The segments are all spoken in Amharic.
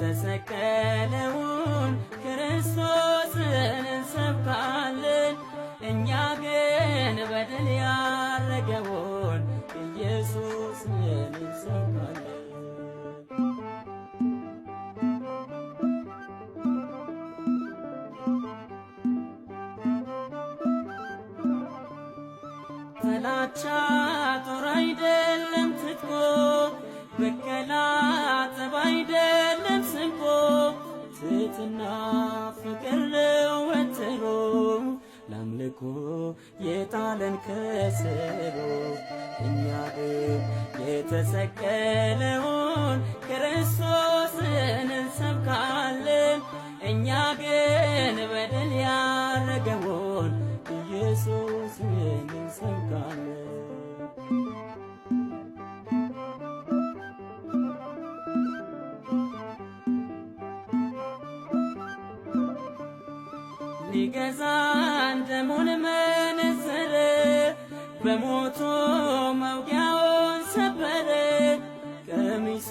የተሰቀለውን ክርስቶስን እንሰብካለን። እኛ ግን በድል ያረገውን ኢየሱስን እንሰብካለን። ጥላቻ ጦር አይደለም ትጥቆ፣ በቀላ ጠብ አይደለም ስንቆ፣ ትሕትና ፍቅር ነው ወትሮ፣ ለአምልኮ የጣለን ከስሮ። እኛ ግን የተሰቀለውን ክርስቶስን እንሰብካለን። እኛ ግን በድል ያረገውን ኢየሱስን እንሰብካለን። ሊገዛን ደሙን መነዘረ፣ በሞቱ መውጊያውን ሰበረ። ቀሚሱ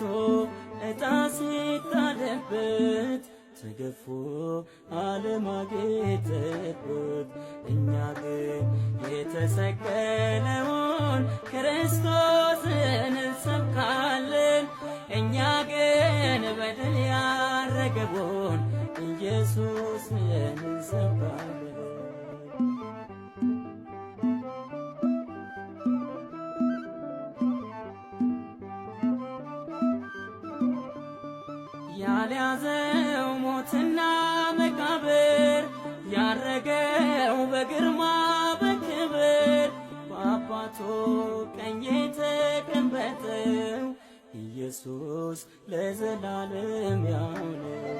ዕጣ ሲጣልበት ተገፎ ዓለም አጌጠበት። እኛ ግን የተሰቀለውን ክርስቶስን እንሰብካለን። እኛ ግን በድል ያረገውን ኢየሱስን እንሰብካለን። ያልያዘው ሞትና መቃብር፣ ያረገው በግርማ በክብር፣ በአባቱ ቀኝ የተቀመጠው ኢየሱስ ለዘላለም ያው ነው።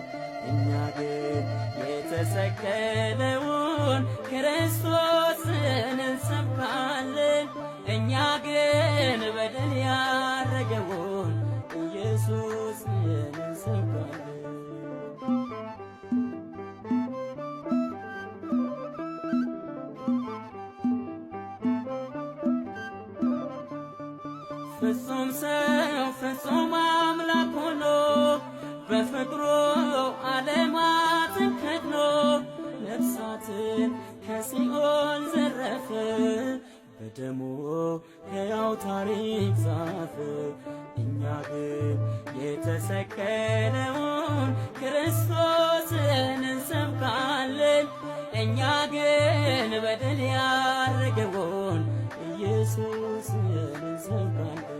እኛ ግን የተሰቀለውን ክርስቶስን እንሰብካለን። እኛ ግን በድል ያረገውን ኢየሱስን እንሰብካለን። ፍጹም ሰው ፍጹም አምላክ ሆኖ በፍቅሩ ዓለማትን ከድኖ ነፍሳትን ከሲኦል ዘረፈ፣ በደሙ ሕያው ታሪክ ጻፈ። እኛ ግን የተሰቀለውን ክርስቶስን እንሰብካለን። እኛ ግን በድል ያረገውን ኢየሱስን እንሰብካለን።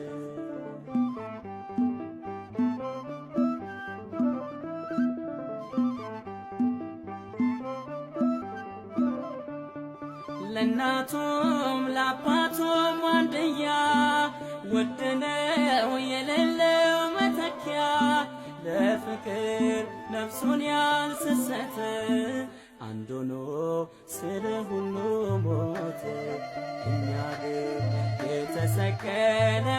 ለእናቱም ለአባቱም አንድያ ውድ ነው የሌለው መተኪያ፣ ለፍቅር ነፍሱን ያልሰሰተ አንድ ሆኖ ስለ ሁሉ ሞተ። እኛ ግን የተሰቀለውን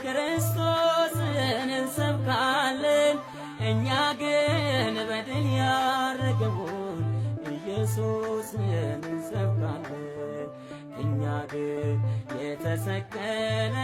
ክርስቶስን እንሰብካለን። እኛ ግን በድል ያረገውን ኢየሱስን እንሰብካለን። እኛ ግን የተሰቀለ